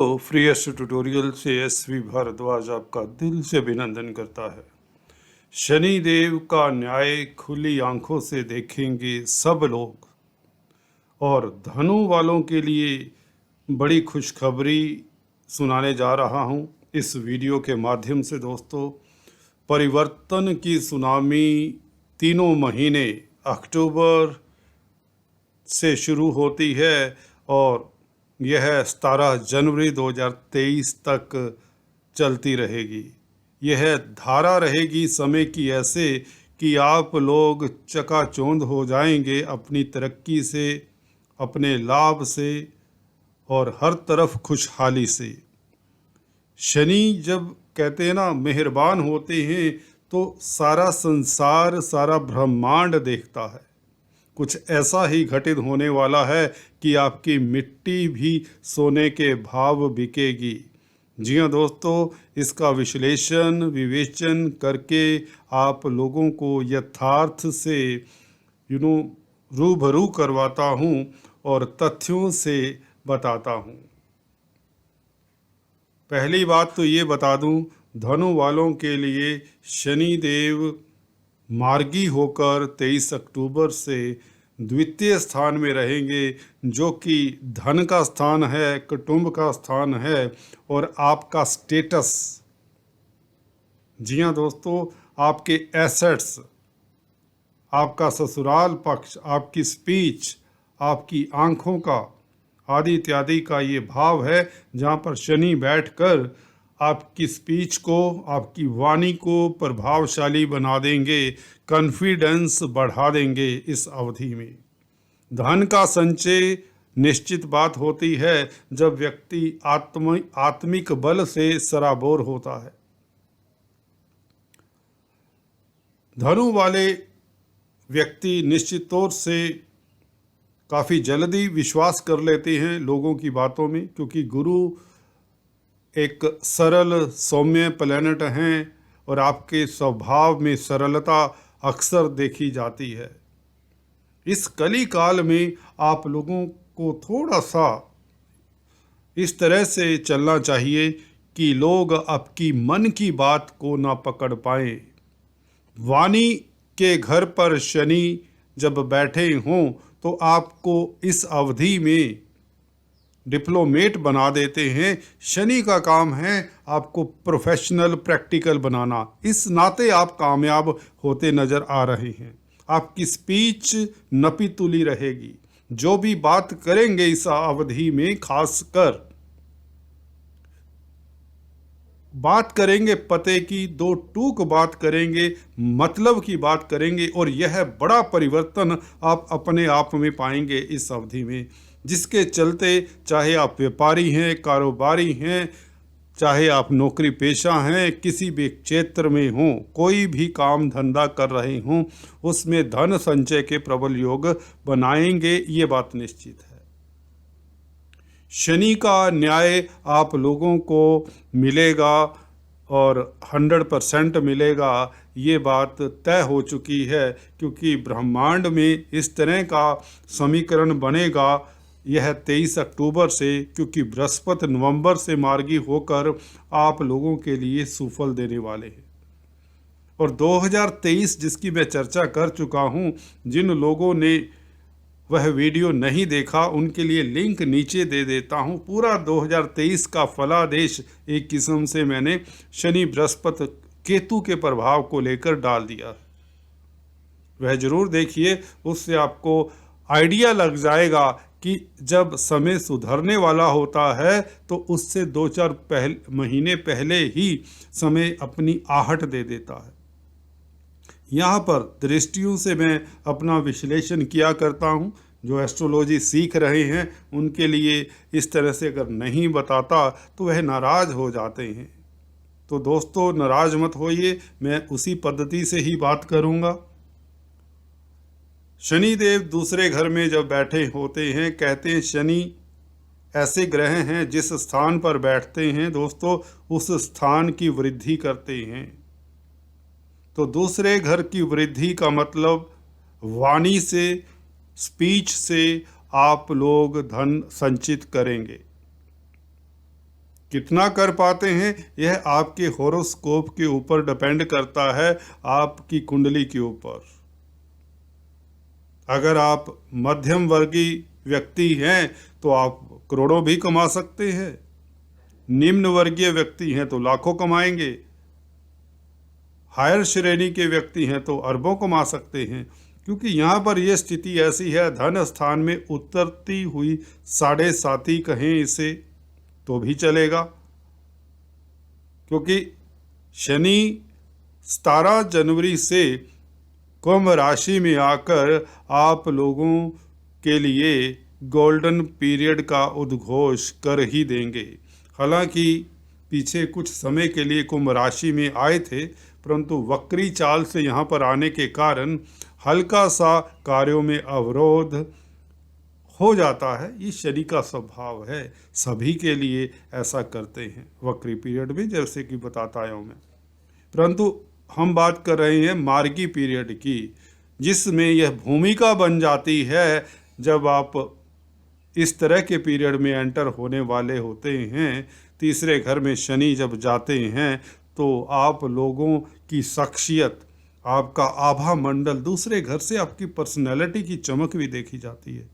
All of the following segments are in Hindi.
तो फ्रीएस्ट ट्यूटोरियल से एसवी भारद्वाज आपका दिल से अभिनंदन करता है। शनि देव का न्याय खुली आंखों से देखेंगे सब लोग। और धनु वालों के लिए बड़ी खुशखबरी सुनाने जा रहा हूं इस वीडियो के माध्यम से। दोस्तों, परिवर्तन की सुनामी तीनों महीने अक्टूबर से शुरू होती है और यह 17 जनवरी 2023 तक चलती रहेगी। यह धारा रहेगी समय की ऐसे कि आप लोग चकाचौंध हो जाएंगे अपनी तरक्की से, अपने लाभ से और हर तरफ खुशहाली से। शनि जब कहते हैं ना मेहरबान होते हैं तो सारा संसार, सारा ब्रह्मांड देखता है। कुछ ऐसा ही घटित होने वाला है कि आपकी मिट्टी भी सोने के भाव बिकेगी। जी हाँ दोस्तों, इसका विश्लेषण विवेचन करके आप लोगों को यथार्थ से रूबरू करवाता हूँ और तथ्यों से बताता हूँ। पहली बात तो ये बता दूँ, धनु वालों के लिए शनि देव मार्गी होकर 23 अक्टूबर से द्वितीय स्थान में रहेंगे, जो कि धन का स्थान है, कुटुंब का स्थान है और आपका स्टेटस। जी हाँ दोस्तों, आपके एसेट्स, आपका ससुराल पक्ष, आपकी स्पीच, आपकी आंखों का आदि इत्यादि का ये भाव है, जहाँ पर शनि बैठकर आपकी स्पीच को, आपकी वाणी को प्रभावशाली बना देंगे, कॉन्फिडेंस बढ़ा देंगे। इस अवधि में धन का संचय निश्चित बात होती है जब व्यक्ति आत्मिक बल से सराबोर होता है। धनु वाले व्यक्ति निश्चित तौर से काफ़ी जल्दी विश्वास कर लेते हैं लोगों की बातों में, क्योंकि गुरु एक सरल सौम्य प्लैनेट हैं और आपके स्वभाव में सरलता अक्सर देखी जाती है। इस कली काल में आप लोगों को थोड़ा सा इस तरह से चलना चाहिए कि लोग आपकी मन की बात को ना पकड़ पाएं। वाणी के घर पर शनि जब बैठे हों तो आपको इस अवधि में डिप्लोमेट बना देते हैं। शनि का काम है आपको प्रोफेशनल, प्रैक्टिकल बनाना। इस नाते आप कामयाब होते नजर आ रहे हैं। आपकी स्पीच नपी तुली रहेगी। जो भी बात करेंगे इस अवधि में, खासकर बात करेंगे पते की, दो टूक बात करेंगे, मतलब की बात करेंगे और यह बड़ा परिवर्तन आप अपने आप में पाएंगे इस अवधि में, जिसके चलते चाहे आप व्यापारी हैं, कारोबारी हैं, चाहे आप नौकरी पेशा हैं, किसी भी क्षेत्र में हों, कोई भी काम धंधा कर रहे हों, उसमें धन संचय के प्रबल योग बनाएंगे, ये बात निश्चित है। शनि का न्याय आप लोगों को मिलेगा और 100% मिलेगा, ये बात तय हो चुकी है, क्योंकि ब्रह्मांड में इस तरह का समीकरण बनेगा यह 23 अक्टूबर से, क्योंकि बृहस्पति नवंबर से मार्गी होकर आप लोगों के लिए सुफल देने वाले हैं। और 2023 जिसकी मैं चर्चा कर चुका हूँ, जिन लोगों ने वह वीडियो नहीं देखा उनके लिए लिंक नीचे दे देता हूँ। पूरा 2023 का फलादेश एक किस्म से मैंने शनि बृहस्पति केतु के प्रभाव को लेकर डाल दिया। वह जरूर देखिए, उससे आपको आइडिया लग जाएगा कि जब समय सुधरने वाला होता है तो उससे 2-4 महीने पहले ही समय अपनी आहट दे देता है। यहाँ पर दृष्टियों से मैं अपना विश्लेषण किया करता हूँ। जो एस्ट्रोलॉजी सीख रहे हैं उनके लिए इस तरह से अगर नहीं बताता तो वह नाराज़ हो जाते हैं। तो दोस्तों, नाराज़ मत होइए, मैं उसी पद्धति से ही बात करूँगा। शनि देव दूसरे घर में जब बैठे होते हैं, कहते हैं शनि ऐसे ग्रह हैं जिस स्थान पर बैठते हैं दोस्तों, उस स्थान की वृद्धि करते हैं। तो दूसरे घर की वृद्धि का मतलब वाणी से, स्पीच से आप लोग धन संचित करेंगे। कितना कर पाते हैं यह आपके हॉरोस्कोप के ऊपर डिपेंड करता है, आपकी कुंडली के ऊपर। अगर आप मध्यम वर्गीय व्यक्ति हैं तो आप करोड़ों भी कमा सकते हैं, निम्न वर्गीय व्यक्ति हैं तो लाखों कमाएंगे, हायर श्रेणी के व्यक्ति हैं तो अरबों कमा सकते हैं। क्योंकि यहाँ पर यह स्थिति ऐसी है, धन स्थान में उतरती हुई 7.5 कहें इसे तो भी चलेगा, क्योंकि शनि 17 जनवरी से कुंभ राशि में आकर आप लोगों के लिए गोल्डन पीरियड का उद्घोष कर ही देंगे। हालांकि पीछे कुछ समय के लिए कुंभ राशि में आए थे, परंतु वक्री चाल से यहाँ पर आने के कारण हल्का सा कार्यों में अवरोध हो जाता है। ये शनि का स्वभाव है, सभी के लिए ऐसा करते हैं वक्री पीरियड में, जैसे कि बताता आया हूँ मैं। परंतु हम बात कर रहे हैं मार्गी पीरियड की, जिसमें यह भूमिका बन जाती है जब आप इस तरह के पीरियड में एंटर होने वाले होते हैं। तीसरे घर में शनि जब जाते हैं तो आप लोगों की शख्सियत, आपका आभा मंडल, दूसरे घर से आपकी पर्सनैलिटी की चमक भी देखी जाती है।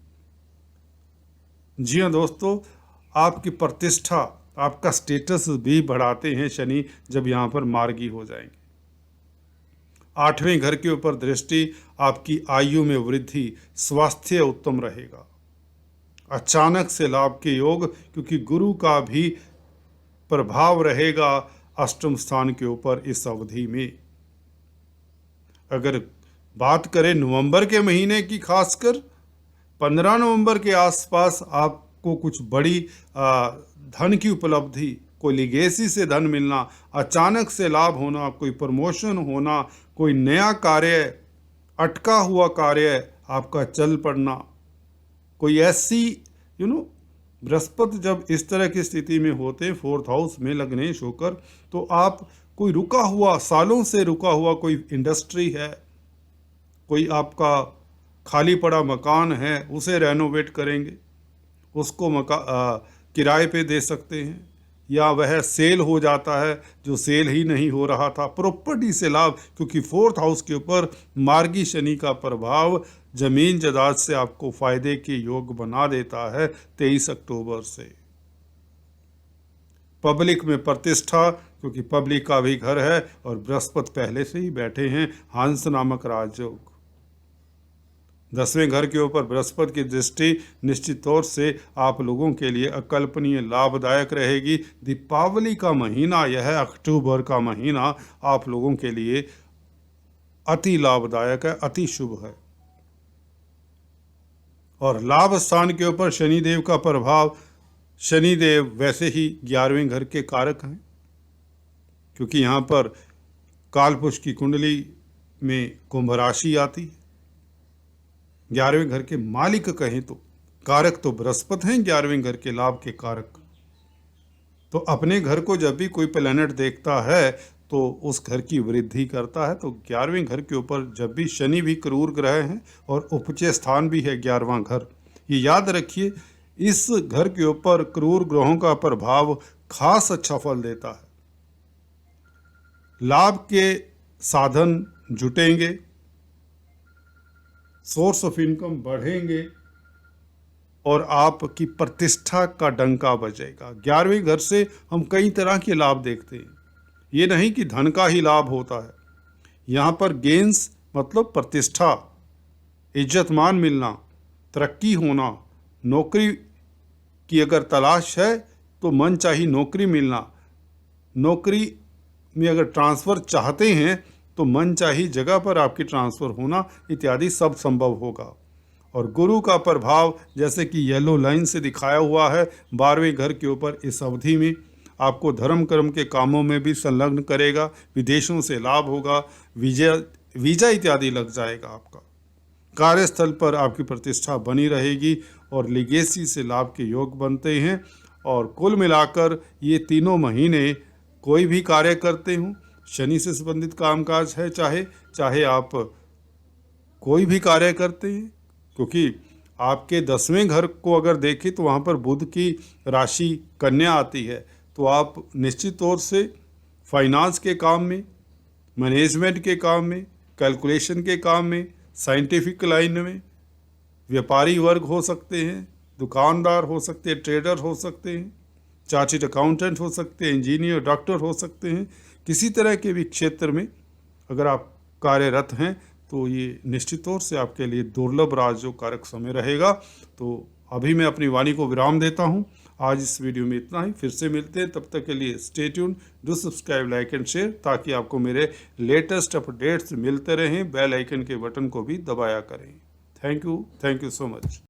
जी हाँ दोस्तों, आपकी प्रतिष्ठा, आपका स्टेटस भी बढ़ाते हैं शनि जब यहाँ पर मार्गी हो जाएंगे। 8वें घर के ऊपर दृष्टि, आपकी आयु में वृद्धि, स्वास्थ्य उत्तम रहेगा, अचानक से लाभ के योग, क्योंकि गुरु का भी प्रभाव रहेगा अष्टम स्थान के ऊपर इस अवधि में। अगर बात करें नवंबर के महीने की, खासकर 15 नवंबर के आसपास आपको कुछ बड़ी धन की उपलब्धि, कोई लिगेसी से धन मिलना, अचानक से लाभ होना, कोई प्रमोशन होना, कोई नया कार्य, अटका हुआ कार्य आपका चल पड़ना, कोई ऐसी बृहस्पति जब इस तरह की स्थिति में होते हैं 4th हाउस में लग्नेश होकर, तो आप कोई रुका हुआ, सालों से रुका हुआ कोई इंडस्ट्री है, कोई आपका खाली पड़ा मकान है, उसे रेनोवेट करेंगे, उसको किराए पे दे सकते हैं, या वह सेल हो जाता है जो सेल ही नहीं हो रहा था, प्रॉपर्टी से लाभ, क्योंकि 4th हाउस के ऊपर मार्गी शनि का प्रभाव जमीन जायदाद से आपको फायदे के योग बना देता है 23 अक्टूबर से। पब्लिक में प्रतिष्ठा, क्योंकि पब्लिक का भी घर है और बृहस्पति पहले से ही बैठे हैं, हंस नामक राजयोग। 10वें घर के ऊपर बृहस्पति की दृष्टि निश्चित तौर से आप लोगों के लिए अकल्पनीय लाभदायक रहेगी। दीपावली का महीना, यह अक्टूबर का महीना आप लोगों के लिए अति लाभदायक है, अति शुभ है। और लाभ स्थान के ऊपर शनिदेव का प्रभाव, शनिदेव वैसे ही 11वें घर के कारक हैं, क्योंकि यहाँ पर कालपुरुष की कुंडली में कुंभ राशि आती है। 11वें घर के मालिक कहें तो, कारक तो बृहस्पति हैं 11वें घर के लाभ के कारक। तो अपने घर को जब भी कोई प्लैनेट देखता है तो उस घर की वृद्धि करता है। तो 11वें घर के ऊपर जब भी शनि भी क्रूर ग्रह हैं और उपचय स्थान भी है 11वां घर, ये याद रखिए, इस घर के ऊपर क्रूर ग्रहों का प्रभाव खास अच्छा फल देता है। लाभ के साधन जुटेंगे, सोर्स ऑफ इनकम बढ़ेंगे और आपकी प्रतिष्ठा का डंका बजेगा। 11वें घर से हम कई तरह के लाभ देखते हैं, ये नहीं कि धन का ही लाभ होता है। यहाँ पर गेंस मतलब प्रतिष्ठा, इज्जत मान मिलना, तरक्की होना, नौकरी की अगर तलाश है तो मन चाही नौकरी मिलना, नौकरी में अगर ट्रांसफ़र चाहते हैं तो मन चाही जगह पर आपकी ट्रांसफ़र होना इत्यादि सब संभव होगा। और गुरु का प्रभाव जैसे कि येलो लाइन से दिखाया हुआ है 12वें घर के ऊपर, इस अवधि में आपको धर्म कर्म के कामों में भी संलग्न करेगा, विदेशों से लाभ होगा, वीजा इत्यादि लग जाएगा आपका, कार्यस्थल पर आपकी प्रतिष्ठा बनी रहेगी और लिगेसी से लाभ के योग बनते हैं। और कुल मिलाकर ये तीनों महीने कोई भी कार्य करते हों, शनि से संबंधित कामकाज है, चाहे आप कोई भी कार्य करते हैं, क्योंकि आपके 10वें घर को अगर देखें तो वहाँ पर बुध की राशि कन्या आती है, तो आप निश्चित तौर से फाइनेंस के काम में, मैनेजमेंट के काम में, कैलकुलेशन के काम में, साइंटिफिक लाइन में व्यापारी वर्ग हो सकते हैं, दुकानदार हो सकते हैं, ट्रेडर हो सकते हैं, चार्टर्ड अकाउंटेंट हो सकते हैं, इंजीनियर, डॉक्टर हो सकते हैं। किसी तरह के भी क्षेत्र में अगर आप कार्यरत हैं तो ये निश्चित तौर से आपके लिए दुर्लभ राजयोग समय रहेगा। तो अभी मैं अपनी वाणी को विराम देता हूँ। आज इस वीडियो में इतना ही, फिर से मिलते हैं। तब तक के लिए stay tune, do subscribe, like and share, ताकि आपको मेरे लेटेस्ट अपडेट्स मिलते रहें। बेल आइकन के बटन को भी दबाया करें। Thank you so much.